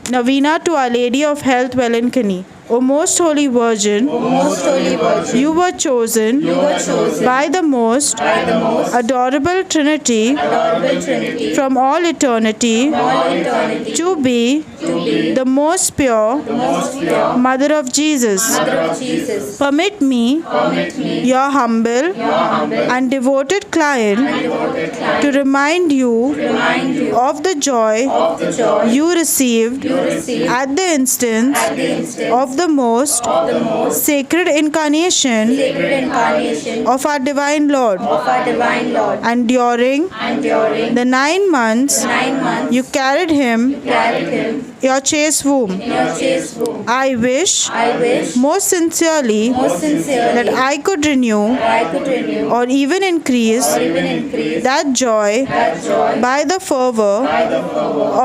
Novena to Our Lady of Health, Wellington. O most holy Virgin, you were chosen by the most adorable Trinity from all eternity to be the most pure Mother of Jesus. Permit me, your humble and devoted client, to remind you of the joy you received at the instance of the most sacred incarnation of our divine Lord. And during the 9 months you carried him your chaste womb. I wish most sincerely that I could renew or even increase that joy by the fervor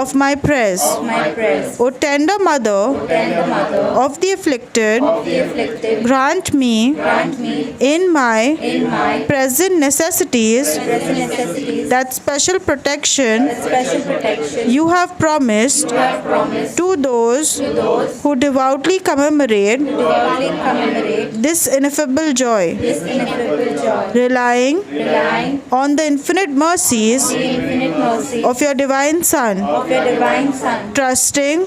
of my prayers. O tender Mother of the afflicted, grant me in my present necessities that special protection you have promised to those who devoutly commemorate this ineffable joy, relying on the infinite mercies of your divine Son, trusting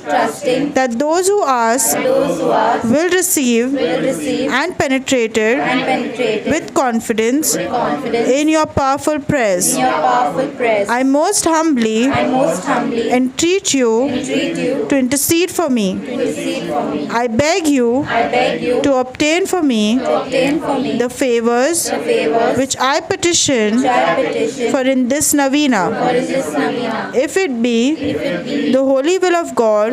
that those who ask will receive and penetrated with confidence in your powerful prayers. I most humbly entreat you to intercede for me. I beg you to obtain for me the favors which I petition for in this novena. If it be the holy will of God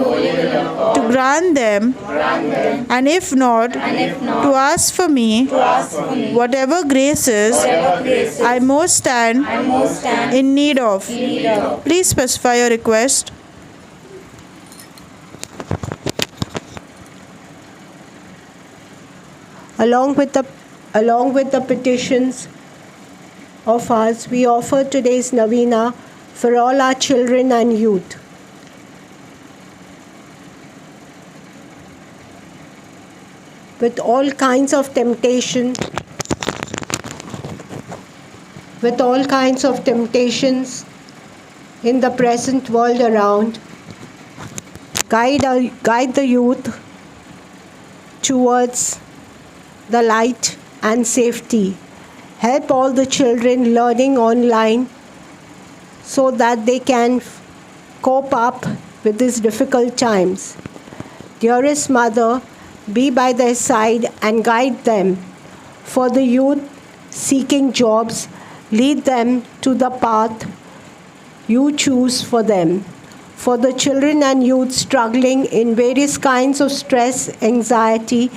to grant them, and if not, to ask for me whatever graces I most stand in need of. Please specify your request. Along with the petitions of us, we offer today's novena for all our children and youth. With all kinds of temptations in the present world around, guide the youth towards the light and safety. Help all the children learning online so that they can cope up with these difficult times. Dearest Mother, be by their side and guide them. For the youth seeking jobs, lead them to the path you choose for them. For the children and youth struggling in various kinds of stress, anxiety,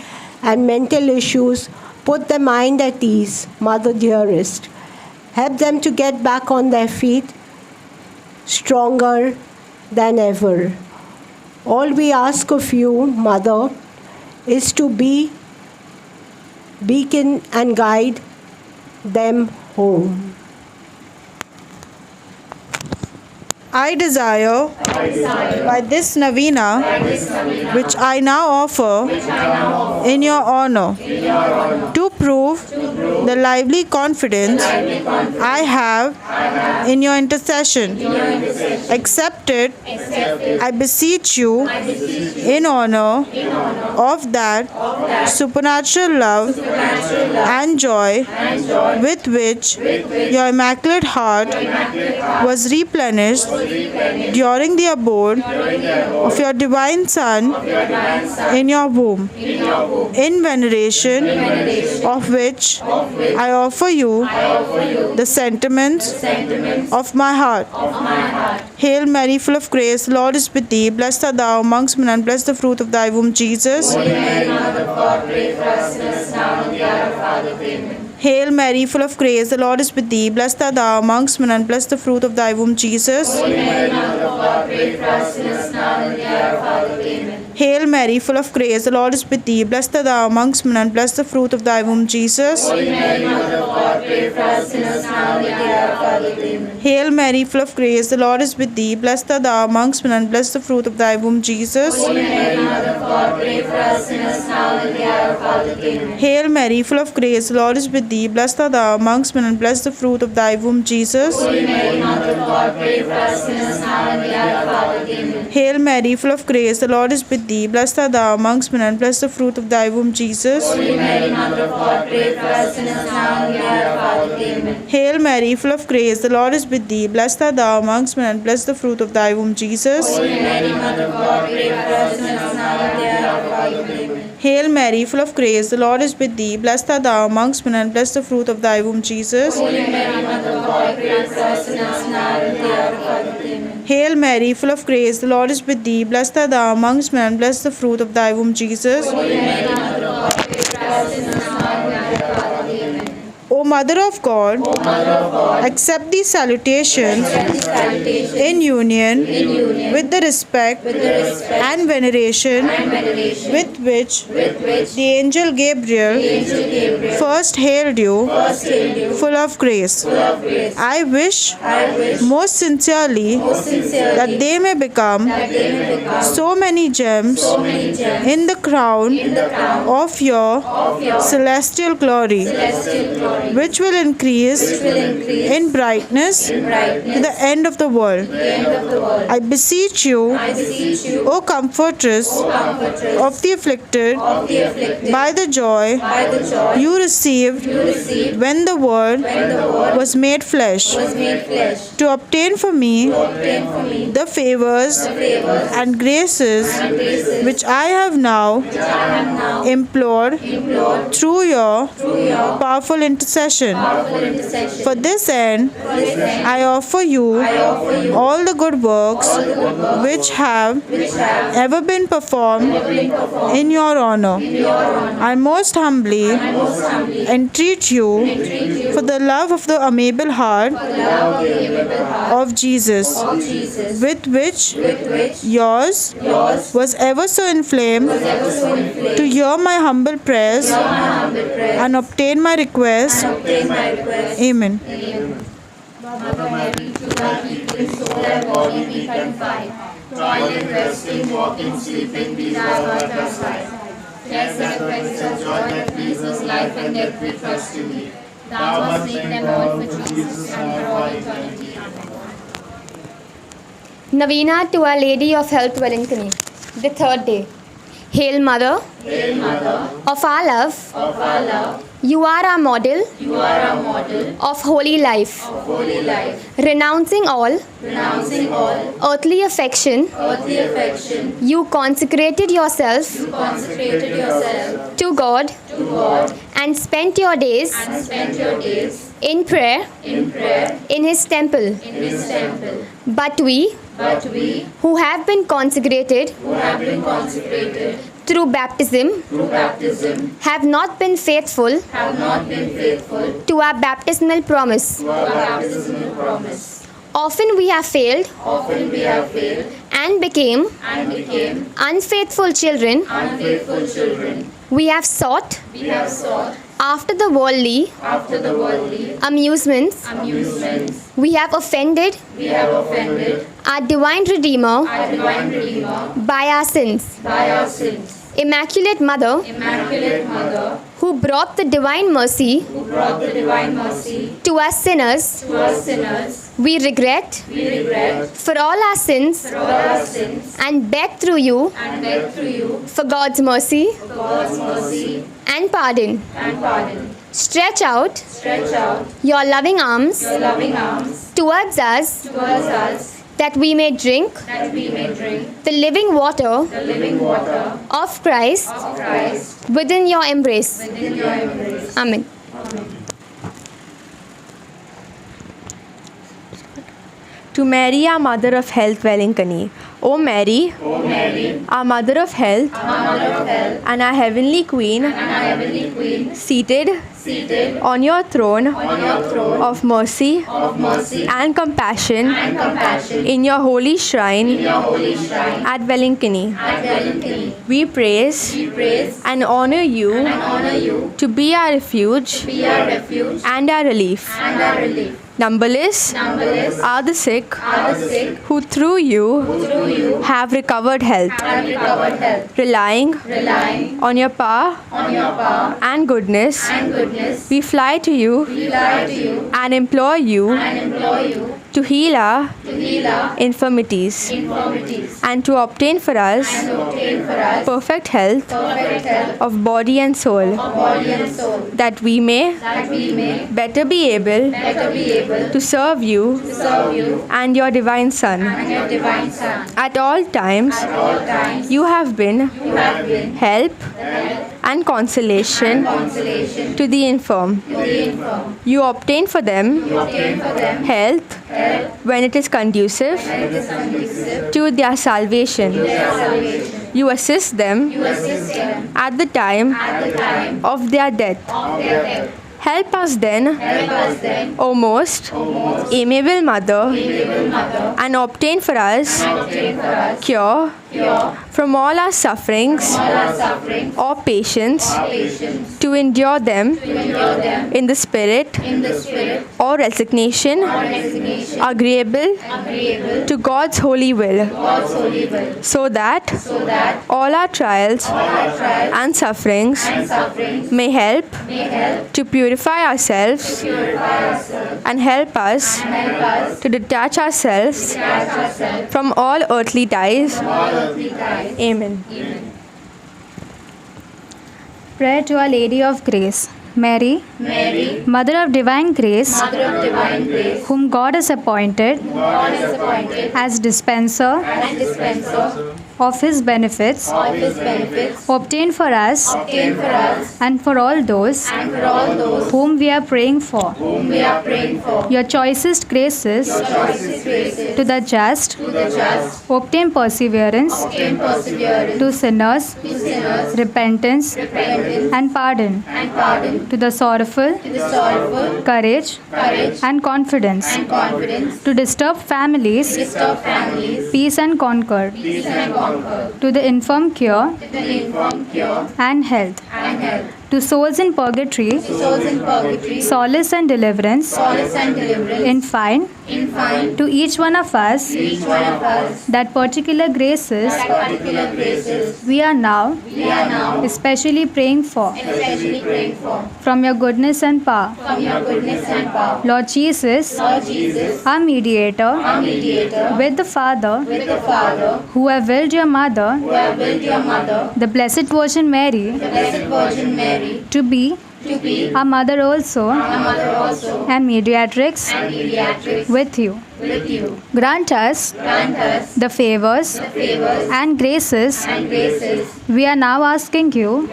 and mental issues, put their mind at ease, Mother dearest. Help them to get back on their feet, stronger than ever. All we ask of you, Mother, is to be beacon and guide them home. I desire by this novena, which I now offer in your honor, to prove the lively confidence I have in your intercession. Accept it, I beseech you, in honor of that supernatural love and joy with which your Immaculate Heart was replenished during the abode of your divine Son in your womb, in veneration of which I offer you the sentiments of my heart. Hail Mary, full of grace, Lord is with thee. Blessed art thou amongst men, and blessed the fruit of thy womb, Jesus. Holy Mary, Mother of God, pray for us sinners now and at the hour of our death. Amen. Hail Mary, full of grace, the Lord is with thee. Blessed art thou amongst men, and blessed the fruit of thy womb, Jesus. Hail Mary, full of grace, the Lord is with thee. Blessed art thou amongst men, and blessed the fruit of thy womb, Jesus. Hail Mary, full of grace, the Lord is with thee. Blessed art thou amongst men, and blessed the fruit of thy womb, Jesus. Hail Mary, full of grace, the Lord is with thee. Blessed art thou amongst men, and blessed the fruit of thy womb, Jesus. Hail Mary, full of grace, the Lord is with thee. Blessed art thou amongst men, and blessed the fruit of thy womb, Jesus. Hail Mary, full of grace, the Lord is with thee. Blessed art thou amongst men, and blessed the fruit of thy womb, Jesus. Hail Mary, full of grace, the Lord is with thee. Blessed art thou amongst men, and blessed the fruit of thy womb, Jesus. Hail Mary, full of grace, the Lord is with thee. Blessed art thou amongst men, and blessed the fruit of thy womb, Jesus. O Mother of God, accept these salutations in union with the respect and veneration with which the angel Gabriel first hailed you, full of grace. I wish most sincerely that they may become so many gems in the crown of your celestial glory, which will increase in brightness to the end of the world. I beseech you, O Comfortress of the afflicted, by the joy you received when the Word was made flesh, to obtain for me the favors and graces which I have now implored through your powerful intercession. For this end, I offer you all the good works which have ever been performed in your honor. I most humbly entreat you for the love of the amiable heart of Jesus, with which yours was ever so inflamed, to hear my humble prayers and obtain my request. Amen. Mother Mary, to thy keeping soul and body be confined. Toiling, resting, walking, sleeping, be thy word thus life. Yes, and effects of joy that pleases life and death we trust in thee. Thou must make them all for Jesus and for all eternity. Amen. Novena to Our Lady of Health, Wellington. The third day. Hail Mother, of our love, you are our model, of holy life, renouncing all earthly affection, you consecrated yourself to God, and spent your days in prayer in His temple. But we, who have been consecrated through baptism, have not been faithful to our baptismal promise. Often we have failed and became unfaithful children. We have sought after the worldly amusements. We have offended our divine Redeemer by our sins. Immaculate Mother, who brought the divine mercy to us sinners, we regret for all our sins and beg through you for God's mercy and pardon. Stretch out your loving arms towards us, that we may drink the living water of Christ within your embrace. Amen. To Mary, our Mother of Health, Wellington. O Mary, our Mother of Health, and our Heavenly Queen, seated on your throne of mercy and compassion in your holy shrine at Wellinkini. We praise and honor you to be our refuge and our relief. Numberless are the sick who through you have recovered health. Relying on your power and goodness, we fly to you and implore you to heal our infirmities and to obtain for us perfect health of body and soul, that we may better be able to serve you and your divine Son. At all times, you have been help and consolation to the infirm. You obtain for them health when it is conducive to their salvation. You assist them at the time of their death. Help us then, O most amiable Mother, and obtain for us cure from all our sufferings or patience to endure them in the spirit or resignation agreeable to God's holy will, so that all our trials and sufferings may help to purify ourselves and help us to detach ourselves from all earthly ties. Amen. Prayer to Our Lady of Grace. Mary, Mother of Divine Grace, whom God has appointed as dispenser of His benefits, obtain for us and for all those whom we are praying for your choicest graces to the just, obtain perseverance to sinners, repentance and pardon to the sorrowful, courage and confidence to disturb families, peace and concord to the infirm cure and health, to souls in purgatory, solace and deliverance, in fine, to each one of us, that particular graces we are now especially praying for, from your goodness and power. Lord Jesus, our mediator, with the Father, who have willed your Mother, the Blessed Virgin Mary, to be our Mother also, and mediatrix with you. Grant us the favors and graces we are now asking you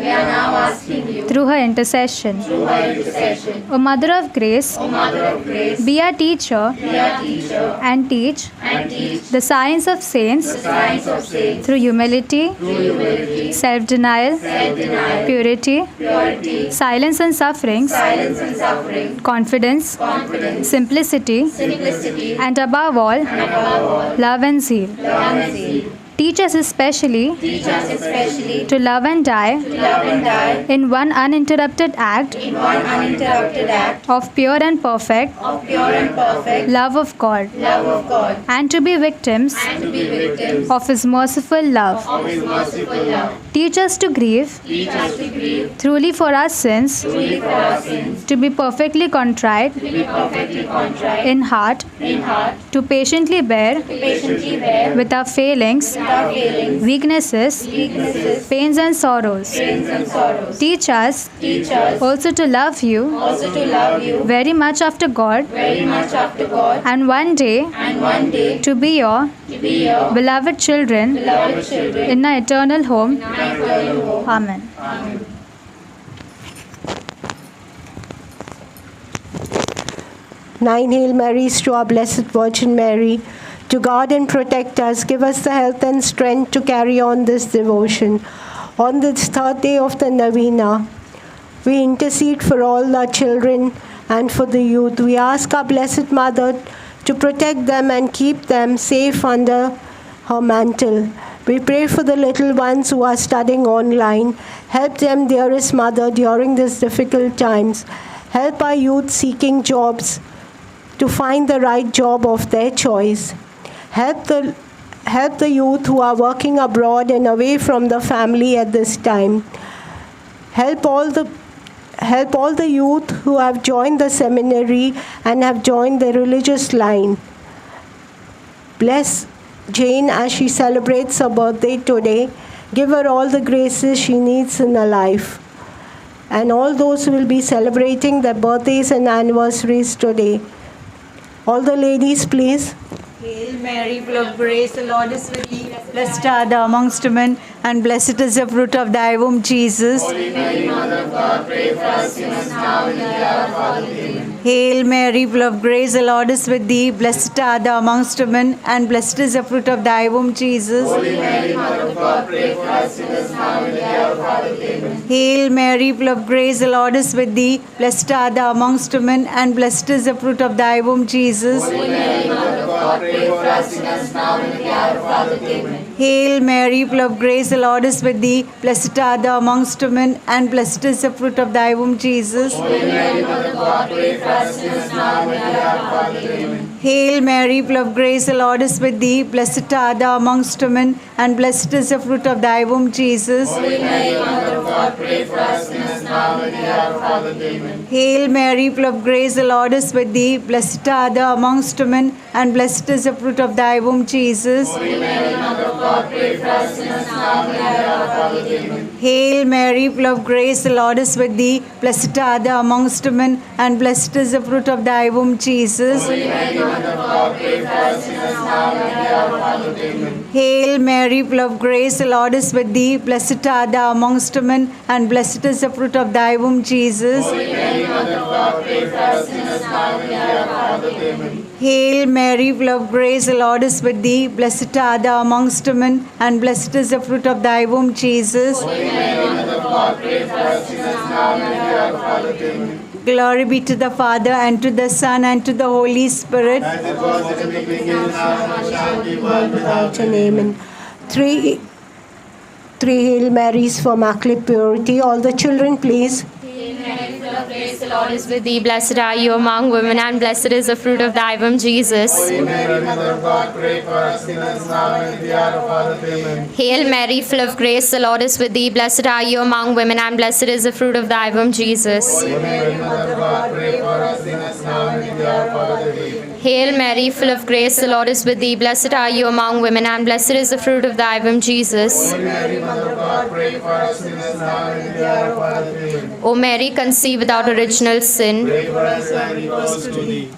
through her intercession. O Mother of Grace, be our teacher and teach the science of saints through humility, self-denial, purity, silence and sufferings, confidence, simplicity, and above all, love and zeal. Teach us especially to love and die in one uninterrupted act of pure and perfect love of God, and to be victims of His merciful love. Teach us to grieve truly for our sins, to be perfectly contrite in heart, to patiently bear with our failings, weaknesses, pains and sorrows. Teach us also to love you very much after God, and one day to be your beloved children in our eternal home. Amen. 9 Hail Marys to our Blessed Virgin Mary, to guard and protect us. Give us the health and strength to carry on this devotion. On this third day of the novena, we intercede for all our children and for the youth. We ask our Blessed Mother to protect them and keep them safe under her mantle. We pray for the little ones who are studying online. Help them, dearest Mother, during these difficult times. Help our youth seeking jobs to find the right job of their choice. Help the youth who are working abroad and away from the family at this time. Help all the youth who have joined the seminary and have joined the religious line. Bless Jane as she celebrates her birthday today. Give her all the graces she needs in her life. And all those who will be celebrating their birthdays and anniversaries today. All the ladies, please. Hail Mary, full of grace, the Lord is with thee. Blessed art thou amongst women, and blessed is the fruit of thy womb, Jesus. Holy Mary, Mother of God, pray for us sinners now and in the hour of our death. Amen. Hail Mary, full of grace, the Lord is with thee. Blessed art thou amongst women, and blessed is the fruit of thy womb, Jesus. Holy Mary, Mother of God, pray for us sinners now and in the hour of our death. Amen. Hail Mary, full of grace, the Lord is with thee. Blessed art thou amongst women, and blessed is the fruit of thy womb, Jesus. Holy Mary, Mother of God, pray for us sinners now and in the hour of our death. Amen. Hail Mary, full of grace, the Lord is with thee. Blessed art thou amongst women, and blessed is the fruit of thy womb, Jesus. Holy Mary, Mother of God, pray for us sinners now and in the hour of our death. Amen. Hail Mary, full of grace, the Lord is with thee. Blessed art thou amongst women, and blessed is the fruit of thy womb, Jesus. Holy Mary, Mother of God, pray for us sinners now and in the hour of our death. Amen. Hail Mary, full of grace, the Lord is with thee. Blessed art thou amongst women, and blessed is the fruit of thy womb, Jesus. Holy Mary, Mother of God, pray for us sinners now and in the hour of our death. Amen. Hail Mary, full of grace, the Lord is with thee. Blessed art thou amongst women, and blessed is the fruit of thy womb, Jesus. Holy Mary, Mother of God, pray for us sinners now and in the hour of our death. Amen. Hail Mary, full of grace, the Lord is with thee. Blessed art thou amongst women, and blessed is the fruit of thy womb, Jesus. Holy Mary, Mother of God, pray for us sinners now and in the hour of our death. Amen. Hail Mary, full of grace, the Lord is with thee. Blessed art thou amongst women, and blessed is the fruit of thy womb, Jesus. Holy Mary, Mother of God, pray for us sinners now and in the hour of our death. Amen. Glory be to the Father, and to the Son, and to the Holy Spirit. As it was in the beginning, is now, and shall be, world without An amen. Three Hail Marys for immaculate purity. All the children, please. Hail Mary, full of grace, the Lord is with thee. Blessed are you among women, and blessed is the fruit of thy womb, Jesus. Holy Mary, Mother of God, pray for us sinners now and in the hour of our death. Amen. Hail Mary, full of grace, the Lord is with thee. Blessed are you among women, and blessed is the fruit of thy womb, Jesus. Holy Mary, Mother of God, pray for us sinners now and in the hour of our death. Amen. Hail Mary, full of grace, the Lord is with thee. Blessed are you among women, and blessed is the fruit of thy womb, Jesus. Holy Mary, Mother of God, pray for us sinners now and in the hour of our death. Amen. O Mary, conceived without original sin. Pray for us and we close to thee.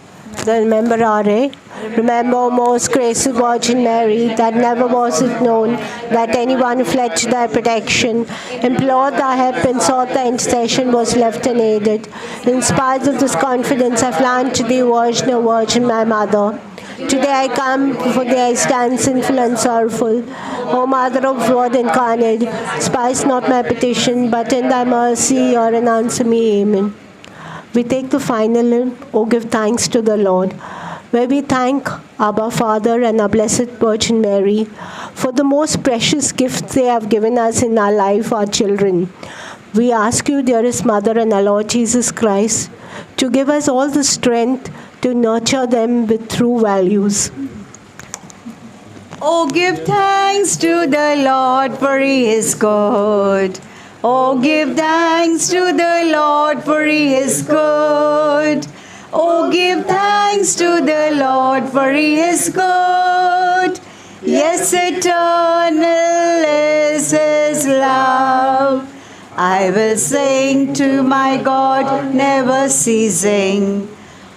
The Memorare. Remember, O most gracious Virgin Mary, that never was it known that anyone who fled to thy protection, implored thy help, and sought thy intercession was left unaided. In spite of this confidence, I fly to thee, Virgin, O Virgin, my Mother. Today I come before thee, I stand sinful and sorrowful. O Mother of Word incarnate, despise not my petition, but in thy mercy hear and answer me. Amen. We take the final hymn, O give thanks to the Lord, where we thank Abba Father and our Blessed Virgin Mary for the most precious gift they have given us in our life, our children. We ask you, dearest Mother and our Lord Jesus Christ, to give us all the strength to nurture them with true values. Oh, give thanks to the Lord, for he is good. Oh, give thanks to the Lord, for he is good. Oh, give thanks to the Lord, for he is good. Yes, eternal is his love. I will sing to my God, never ceasing.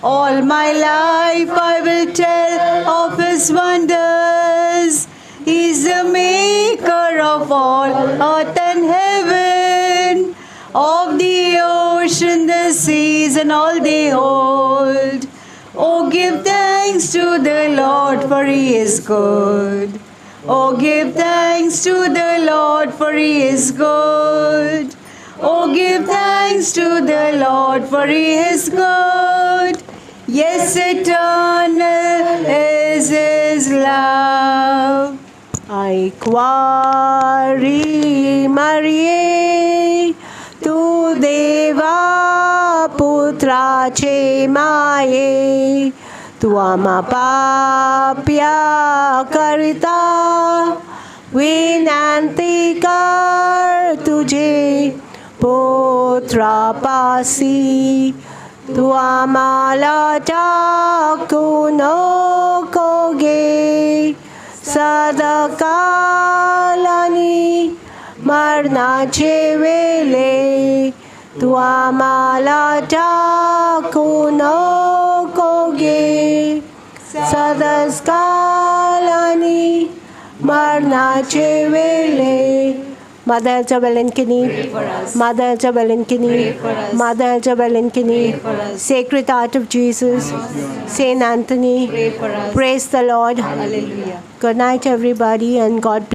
All my life I will tell of his wonders. He's the maker of all earth and heaven, of the ocean, the seas, and all they hold. Oh, give thanks thanks to the Lord, for He is good. Oh, give thanks to the Lord, for He is good. Oh, give thanks to the Lord, for He is good. Yes, eternal is His love. I quarry Marie, tu deva putrace maye, tu ama papya karta, vinanti kar tujhe putra pasi, tu amala chakuno koge, सदाकालानी मरणाचे वेळे तू आम्हाला टाकू नको गे सदाकालानी मरणाचे वेळे Mother Isabel Kinney, Mother Isabel Kinney, Mother Isabel Kinney, Sacred Heart of Jesus, Saint Anthony, praise the Lord. Hallelujah. Good night, everybody, and God bless.